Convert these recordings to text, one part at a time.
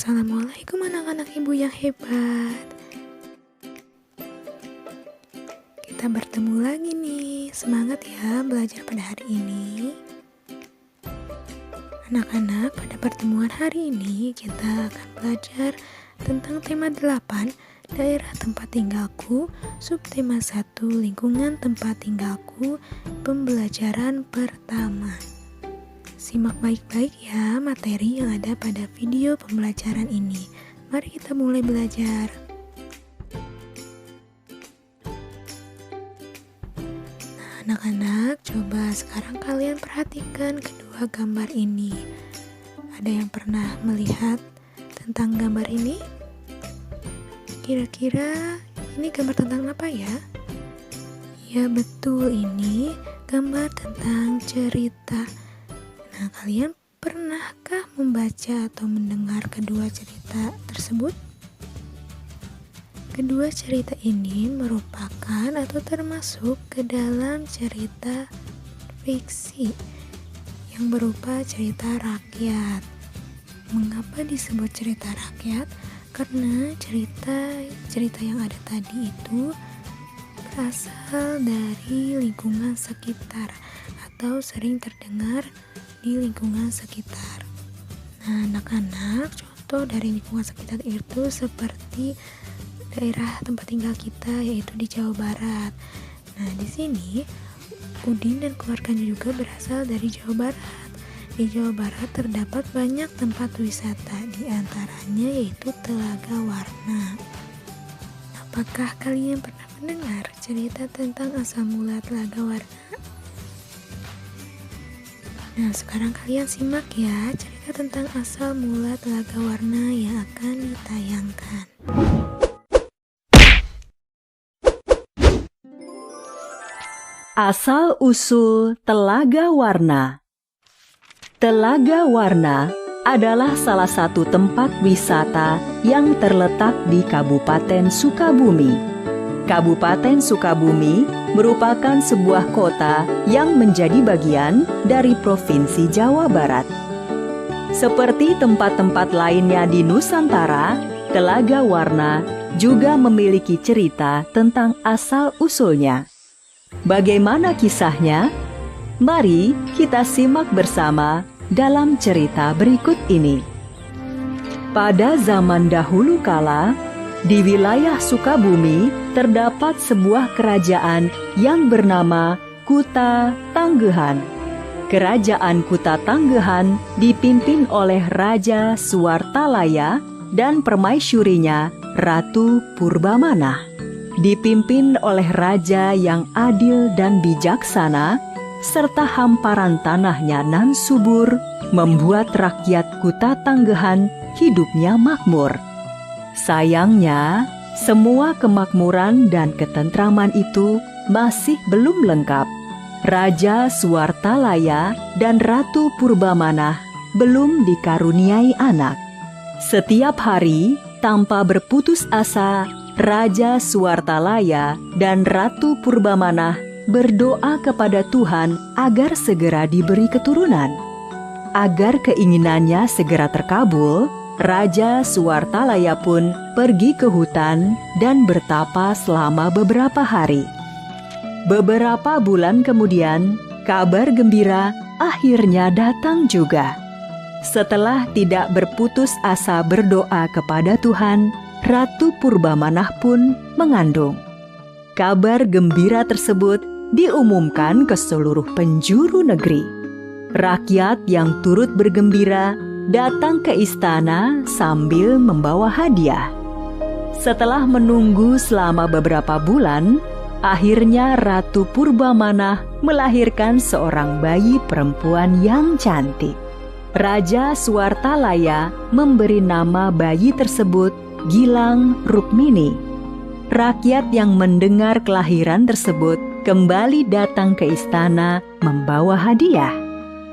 Assalamualaikum anak-anak ibu yang hebat. Kita bertemu lagi nih. Semangat ya belajar pada hari ini. Anak-anak, pada pertemuan hari ini kita akan belajar tentang tema 8, daerah tempat tinggalku, subtema 1, lingkungan tempat tinggalku, pembelajaran pertama. Simak baik-baik ya materi yang ada pada video pembelajaran ini. Mari kita mulai belajar. Nah, anak-anak, coba sekarang kalian perhatikan kedua gambar ini. Ada yang pernah melihat tentang gambar ini? Kira-kira ini gambar tentang apa ya? Ya betul, ini gambar tentang cerita. Nah, kalian pernahkah membaca atau mendengar kedua cerita tersebut? Kedua cerita ini merupakan atau termasuk ke dalam cerita fiksi yang berupa cerita rakyat. Mengapa disebut cerita rakyat? Karena cerita yang ada tadi itu berasal dari lingkungan sekitar atau sering terdengar di lingkungan sekitar. Nah, anak-anak, contoh dari lingkungan sekitar itu seperti daerah tempat tinggal kita, yaitu di Jawa Barat. Nah, di sini Udin dan keluarganya juga berasal dari Jawa Barat. Di Jawa Barat terdapat banyak tempat wisata, di antaranya yaitu Telaga Warna. Apakah kalian pernah mendengar cerita tentang asal mula Telaga Warna? Nah, sekarang kalian simak ya cerita tentang asal mula Telaga Warna yang akan ditayangkan. Asal-usul Telaga Warna. Telaga Warna adalah salah satu tempat wisata yang terletak di Kabupaten Sukabumi. Kabupaten Sukabumi merupakan sebuah kota yang menjadi bagian dari Provinsi Jawa Barat. Seperti tempat-tempat lainnya di Nusantara, Telaga Warna juga memiliki cerita tentang asal-usulnya. Bagaimana kisahnya? Mari kita simak bersama dalam cerita berikut ini. Pada zaman dahulu kala, di wilayah Sukabumi terdapat sebuah kerajaan yang bernama Kuta Tanggehan. Kerajaan Kuta Tanggehan dipimpin oleh Raja Suwartalaya dan permaisurinya Ratu Purbamana. Dipimpin oleh raja yang adil dan bijaksana, serta hamparan tanahnya nan subur, membuat rakyat Kuta Tanggehan hidupnya makmur. Sayangnya, semua kemakmuran dan ketentraman itu masih belum lengkap. Raja Suwartalaya dan Ratu Purbamana belum dikaruniai anak. Setiap hari, tanpa berputus asa, Raja Suwartalaya dan Ratu Purbamana berdoa kepada Tuhan agar segera diberi keturunan. Agar keinginannya segera terkabul, Raja Suwartalaya pun pergi ke hutan dan bertapa selama beberapa hari. Beberapa bulan kemudian, kabar gembira akhirnya datang juga. Setelah tidak berputus asa berdoa kepada Tuhan, Ratu Purbamana pun mengandung. Kabar gembira tersebut diumumkan ke seluruh penjuru negeri. Rakyat yang turut bergembira datang ke istana sambil membawa hadiah. Setelah menunggu selama beberapa bulan, akhirnya Ratu Purbamana melahirkan seorang bayi perempuan yang cantik. Raja Suwartalaya memberi nama bayi tersebut Gilang Rukmini. Rakyat yang mendengar kelahiran tersebut kembali datang ke istana membawa hadiah.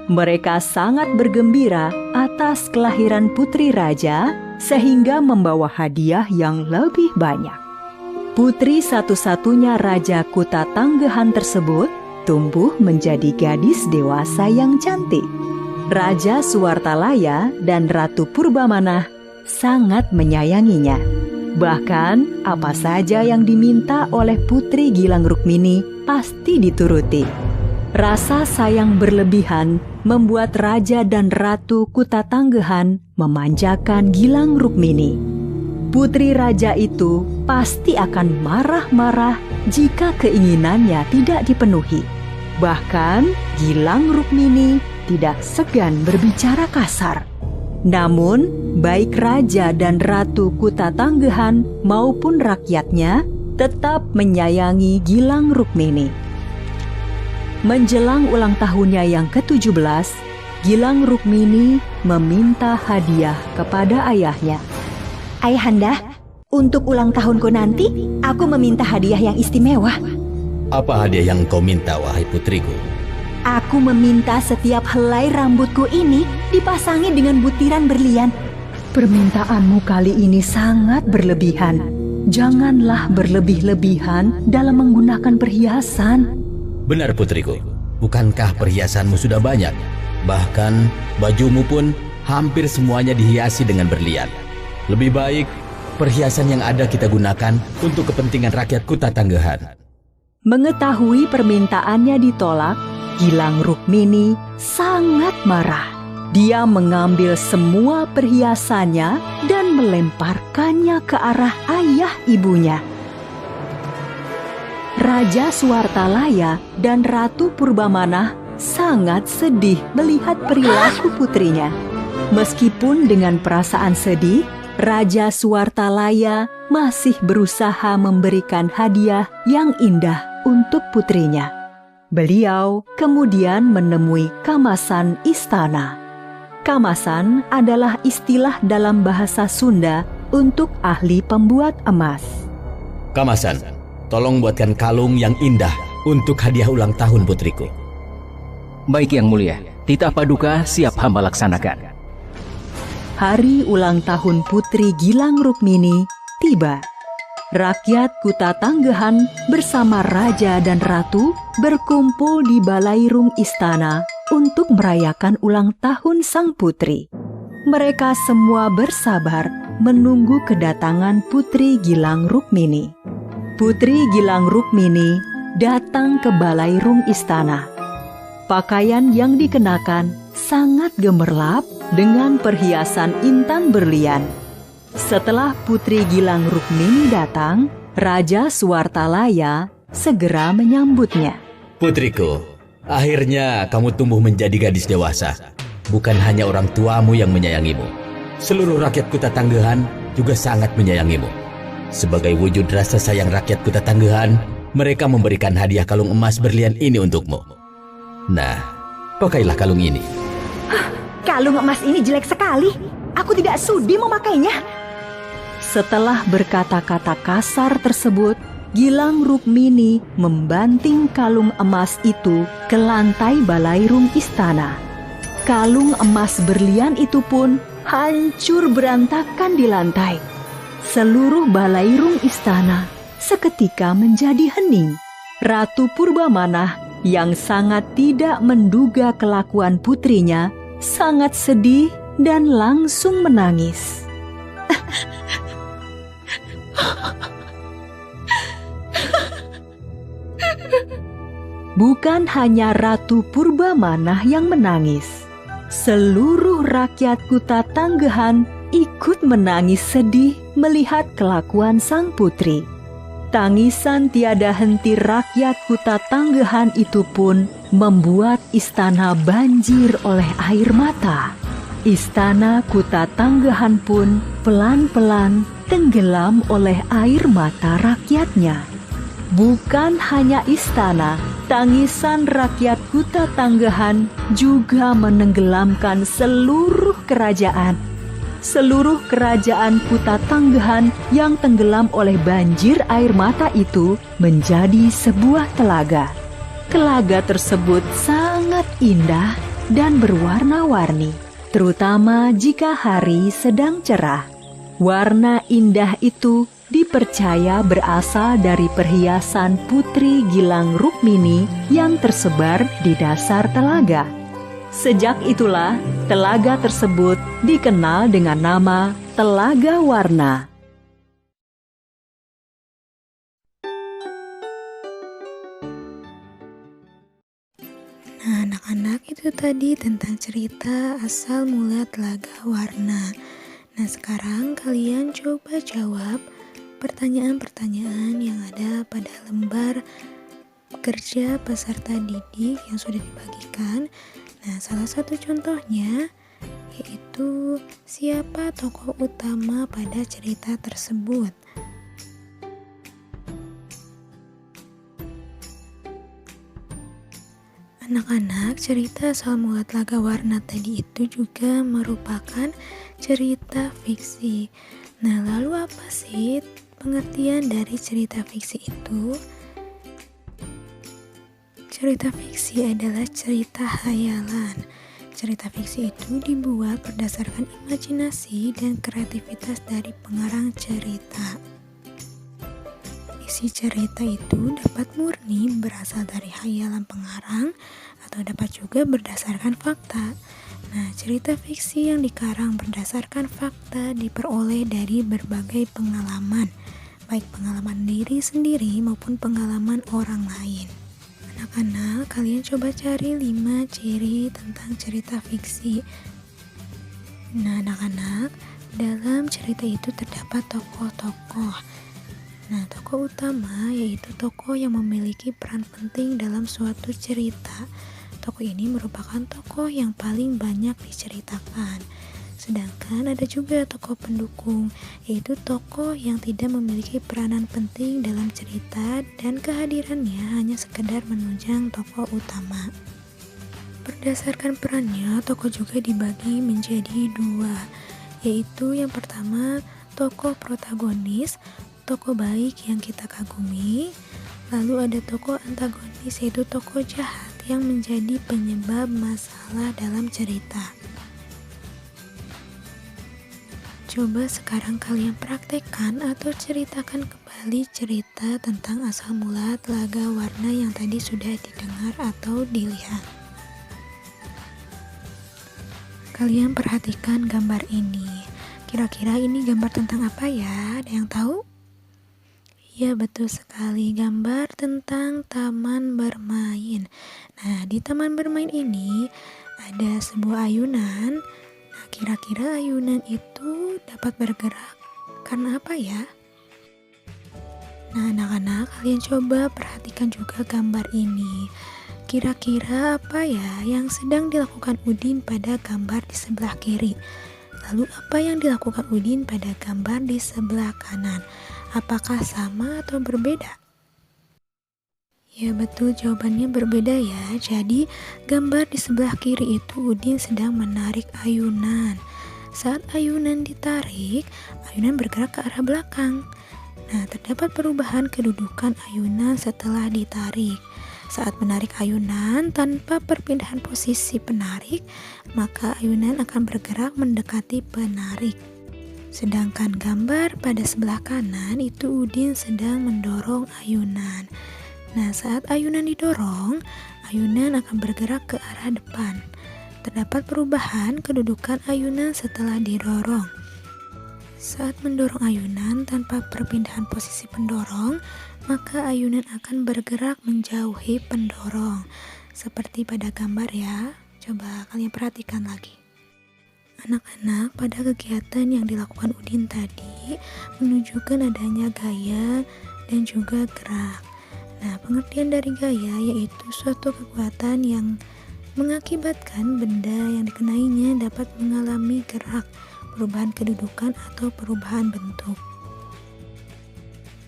Mereka sangat bergembira atas kelahiran putri raja, sehingga membawa hadiah yang lebih banyak. Putri satu-satunya Raja Kuta Tanggehan tersebut tumbuh menjadi gadis dewasa yang cantik. Raja Suwartalaya dan Ratu Purbamana sangat menyayanginya. Bahkan apa saja yang diminta oleh Putri Gilang Rukmini pasti dituruti. Rasa sayang berlebihan membuat Raja dan Ratu Kutatanggehan memanjakan Gilang Rukmini. Putri Raja itu pasti akan marah-marah jika keinginannya tidak dipenuhi. Bahkan Gilang Rukmini tidak segan berbicara kasar. Namun, baik Raja dan Ratu Kutatanggehan maupun rakyatnya tetap menyayangi Gilang Rukmini. Menjelang ulang tahunnya yang ke-17, Gilang Rukmini meminta hadiah kepada ayahnya. Ayahanda, untuk ulang tahunku nanti, aku meminta hadiah yang istimewa. Apa hadiah yang kau minta, wahai putriku? Aku meminta setiap helai rambutku ini dipasangi dengan butiran berlian. Permintaanmu kali ini sangat berlebihan. Janganlah berlebih-lebihan dalam menggunakan perhiasan. Benar putriku, bukankah perhiasanmu sudah banyak? Bahkan bajumu pun hampir semuanya dihiasi dengan berlian. Lebih baik perhiasan yang ada kita gunakan untuk kepentingan rakyat Kutatanggehan. Mengetahui permintaannya ditolak, Gilang Rukmini sangat marah. Dia mengambil semua perhiasannya dan melemparkannya ke arah ayah ibunya. Raja Suwartalaya dan Ratu Purbamana sangat sedih melihat perilaku putrinya. Meskipun dengan perasaan sedih, Raja Suwartalaya masih berusaha memberikan hadiah yang indah untuk putrinya. Beliau kemudian menemui Kamasan istana. Kamasan adalah istilah dalam bahasa Sunda untuk ahli pembuat emas. Kamasan, tolong buatkan kalung yang indah untuk hadiah ulang tahun putriku. Baik Yang Mulia, titah paduka siap hamba laksanakan. Hari ulang tahun Putri Gilang Rukmini tiba. Rakyat Kutatanggehan bersama Raja dan Ratu berkumpul di balairung istana untuk merayakan ulang tahun sang putri. Mereka semua bersabar menunggu kedatangan Putri Gilang Rukmini. Putri Gilang Rukmini datang ke balairung istana. Pakaian yang dikenakan sangat gemerlap dengan perhiasan intan berlian. Setelah Putri Gilang Rukmini datang, Raja Suwartalaya segera menyambutnya. Putriku, akhirnya kamu tumbuh menjadi gadis dewasa. Bukan hanya orang tuamu yang menyayangimu. Seluruh rakyat Kutatanggehan juga sangat menyayangimu. Sebagai wujud rasa sayang rakyat Kutatanggehan, mereka memberikan hadiah kalung emas berlian ini untukmu. Nah, pakailah kalung ini. Kalung emas ini jelek sekali. Aku tidak sudi memakainya. Setelah berkata-kata kasar tersebut, Gilang Rukmini membanting kalung emas itu ke lantai balairung istana. Kalung emas berlian itu pun hancur berantakan di lantai. Seluruh balairung istana seketika menjadi hening. Ratu Purbamana yang sangat tidak menduga kelakuan putrinya sangat sedih dan langsung menangis. Bukan hanya Ratu Purbamana yang menangis. Seluruh rakyat Kutatanggehan ikut menangis sedih melihat kelakuan sang putri. Tangisan tiada henti rakyat Kutatanggehan itu pun membuat istana banjir oleh air mata. Istana Kutatanggehan pun pelan-pelan tenggelam oleh air mata rakyatnya. Bukan hanya istana, tangisan rakyat Kutatanggehan juga menenggelamkan seluruh kerajaan. Seluruh kerajaan Kutatanggehan yang tenggelam oleh banjir air mata itu menjadi sebuah telaga. Telaga tersebut sangat indah dan berwarna-warni, terutama jika hari sedang cerah. Warna indah itu dipercaya berasal dari perhiasan Putri Gilang Rukmini yang tersebar di dasar telaga. Sejak itulah, telaga tersebut dikenal dengan nama Telaga Warna. Nah, anak-anak, itu tadi tentang cerita asal mula Telaga Warna. Nah, sekarang kalian coba jawab pertanyaan-pertanyaan yang ada pada lembar kerja peserta didik yang sudah dibagikan. Nah, salah satu contohnya yaitu siapa tokoh utama pada cerita tersebut. Anak-anak, cerita asal mula Telaga Warna tadi itu juga merupakan cerita fiksi. Nah, lalu apa sih pengertian dari cerita fiksi itu? Cerita fiksi adalah cerita hayalan. Cerita fiksi itu dibuat berdasarkan imajinasi dan kreativitas dari pengarang cerita. Isi cerita itu dapat murni berasal dari hayalan pengarang atau dapat juga berdasarkan fakta. Nah, cerita fiksi yang dikarang berdasarkan fakta diperoleh dari berbagai pengalaman, baik pengalaman diri sendiri maupun pengalaman orang lain. Anak-anak, kalian coba cari 5 ciri tentang cerita fiksi. Nah, anak-anak, dalam cerita itu terdapat tokoh-tokoh. Nah, tokoh utama yaitu tokoh yang memiliki peran penting dalam suatu cerita. Tokoh ini merupakan tokoh yang paling banyak diceritakan. Sedangkan ada juga tokoh pendukung, yaitu tokoh yang tidak memiliki peranan penting dalam cerita dan kehadirannya hanya sekedar menunjang tokoh utama. Berdasarkan perannya, tokoh juga dibagi menjadi 2, yaitu yang pertama tokoh protagonis, tokoh baik yang kita kagumi. Lalu ada tokoh antagonis, yaitu tokoh jahat yang menjadi penyebab masalah dalam cerita. Coba sekarang kalian praktekkan atau ceritakan kembali cerita tentang asal mula Telaga Warna yang tadi sudah didengar atau dilihat. Kalian perhatikan gambar ini. Kira-kira ini gambar tentang apa ya? Ada yang tahu? Ya, betul sekali, gambar tentang taman bermain. Nah, di taman bermain ini ada sebuah ayunan. Nah, kira-kira ayunan itu dapat bergerak karena apa ya? Nah, anak-anak, kalian coba perhatikan juga gambar ini. Kira-kira apa ya yang sedang dilakukan Udin pada gambar di sebelah kiri? Lalu apa yang dilakukan Udin pada gambar di sebelah kanan? Apakah sama atau berbeda? Ya, betul, jawabannya berbeda ya. Jadi gambar di sebelah kiri itu Udin sedang menarik ayunan. Saat ayunan ditarik, ayunan bergerak ke arah belakang. Nah, terdapat perubahan kedudukan ayunan setelah ditarik. Saat menarik ayunan tanpa perpindahan posisi penarik, maka ayunan akan bergerak mendekati penarik. Sedangkan gambar pada sebelah kanan itu Udin sedang mendorong ayunan. Nah, saat ayunan didorong, ayunan akan bergerak ke arah depan. Terdapat perubahan kedudukan ayunan setelah didorong. Saat mendorong ayunan tanpa perpindahan posisi pendorong, maka ayunan akan bergerak menjauhi pendorong. Seperti pada gambar ya. Coba kalian perhatikan lagi. Anak-anak, pada kegiatan yang dilakukan Udin tadi menunjukkan adanya gaya dan juga gerak. Nah, pengertian dari gaya yaitu suatu kekuatan yang mengakibatkan benda yang dikenainya dapat mengalami gerak, perubahan kedudukan atau perubahan bentuk.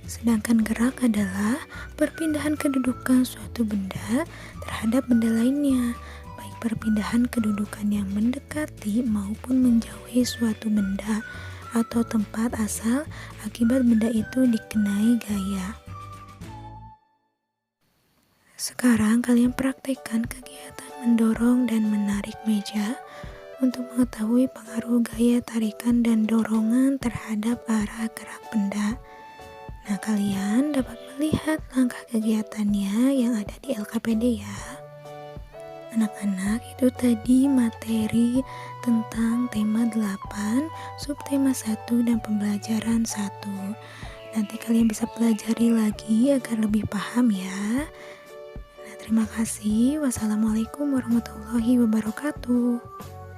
Sedangkan gerak adalah perpindahan kedudukan suatu benda terhadap benda lainnya, baik perpindahan kedudukan yang mendekati maupun menjauhi suatu benda atau tempat asal akibat benda itu dikenai gaya. Sekarang kalian praktekkan kegiatan mendorong dan menarik meja untuk mengetahui pengaruh gaya tarikan dan dorongan terhadap arah gerak benda. Nah, kalian dapat melihat langkah kegiatannya yang ada di LKPD ya. Anak-anak, itu tadi materi tentang tema 8, subtema 1 dan pembelajaran 1. Nanti kalian bisa pelajari lagi agar lebih paham ya. Nah, terima kasih. Wassalamualaikum warahmatullahi wabarakatuh.